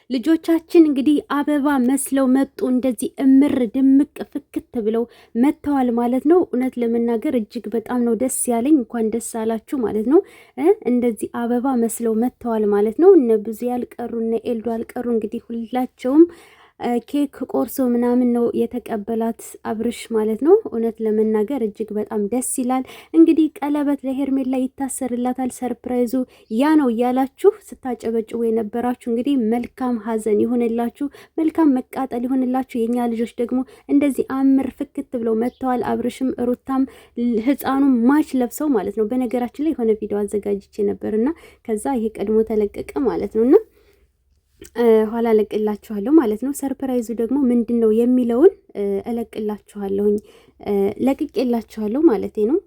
ልጆቻችን እንግዲህ አበባ መስለው መጡ። እንደዚህ እምር ድምቅ ፍክት ብለው መጥተዋል ማለት ነው። እውነት ለመናገር እጅግ በጣም ነው ደስ ያለኝ። እንኳን ደስ አላችሁ ማለት ነው። እንደዚህ አበባ መስለው መጥተዋል ማለት ነው። እነ ብዙ ያልቀሩ እነ ኤልዶ አልቀሩ እንግዲህ ሁላቸውም ኬክ ቆርሶ ምናምን ነው የተቀበላት አብርሽ ማለት ነው። እውነት ለመናገር እጅግ በጣም ደስ ይላል። እንግዲህ ቀለበት ለሄርሜላ ይታሰርላታል፣ ሰርፕራይዙ ያ ነው እያላችሁ ስታጨበጭቡ የነበራችሁ እንግዲህ መልካም ሀዘን ይሁንላችሁ፣ መልካም መቃጠል ይሁንላችሁ። የኛ ልጆች ደግሞ እንደዚህ አምር ፍክት ብለው መጥተዋል። አብርሽም ሩታም ህፃኑም ማች ለብሰው ማለት ነው። በነገራችን ላይ የሆነ ቪዲዮ አዘጋጅቼ ነበርና ከዛ ይሄ ቀድሞ ተለቀቀ ማለት ነውና ኋላ እለቅላችኋለሁ ማለት ነው። ሰርፕራይዙ ደግሞ ምንድን ነው የሚለውን እለቅላችኋለሁኝ ለቅቄላችኋለሁ ማለት ነው።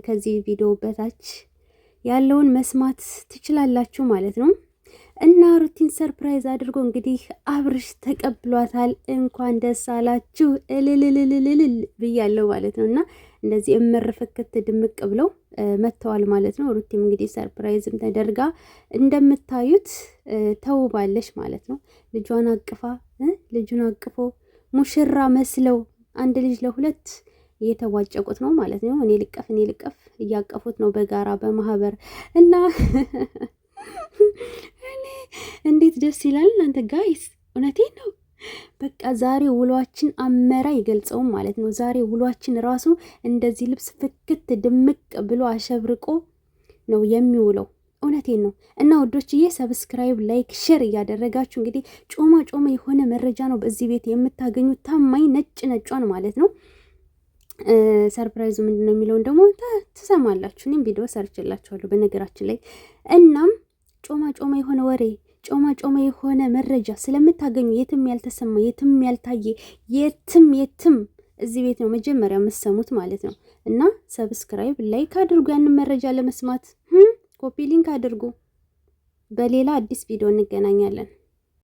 ከዚህ ቪዲዮ በታች ያለውን መስማት ትችላላችሁ ማለት ነው። እና ሩቲን ሰርፕራይዝ አድርጎ እንግዲህ አብርሽ ተቀብሏታል። እንኳን ደስ አላችሁ እልልልልልል ብያለሁ ማለት ነው። እና እንደዚህ እምር ፍክት ድምቅ ብለው መጥተዋል ማለት ነው። ሩቲም እንግዲህ ሰርፕራይዝም ተደርጋ እንደምታዩት ተውባለች ማለት ነው። ልጇን አቅፋ ልጁን አቅፎ ሙሽራ መስለው አንድ ልጅ ለሁለት እየተዋጨቁት ነው ማለት ነው። እኔ ልቀፍ እያቀፉት ነው በጋራ በማህበር እና እንዴት ደስ ይላል እናንተ ጋይስ፣ እውነቴን ነው። በቃ ዛሬ ውሏችን አመራ ይገልጸውም ማለት ነው። ዛሬ ውሏችን ራሱ እንደዚህ ልብስ ፍክት ድምቅ ብሎ አሸብርቆ ነው የሚውለው። እውነቴን ነው። እና ወዶችዬ ሰብስክራይብ፣ ላይክ፣ ሼር እያደረጋችሁ እንግዲህ ጮማ የሆነ መረጃ ነው በዚህ ቤት የምታገኙት። ታማኝ ነጯን ማለት ነው። ሰርፕራይዙ ምንድን ነው የሚለውን ደግሞ ትሰማላችሁ። እኔም ቪዲዮ ሰርችላችኋለሁ በነገራችን ላይ። እናም ጮማ የሆነ ወሬ ጮማ የሆነ መረጃ ስለምታገኙ የትም ያልተሰማ የትም ያልታየ የትም እዚህ ቤት ነው መጀመሪያ የምትሰሙት ማለት ነው። እና ሰብስክራይብ ላይክ አድርጉ ያንን መረጃ ለመስማት ኮፒ ሊንክ አድርጉ። በሌላ አዲስ ቪዲዮ እንገናኛለን።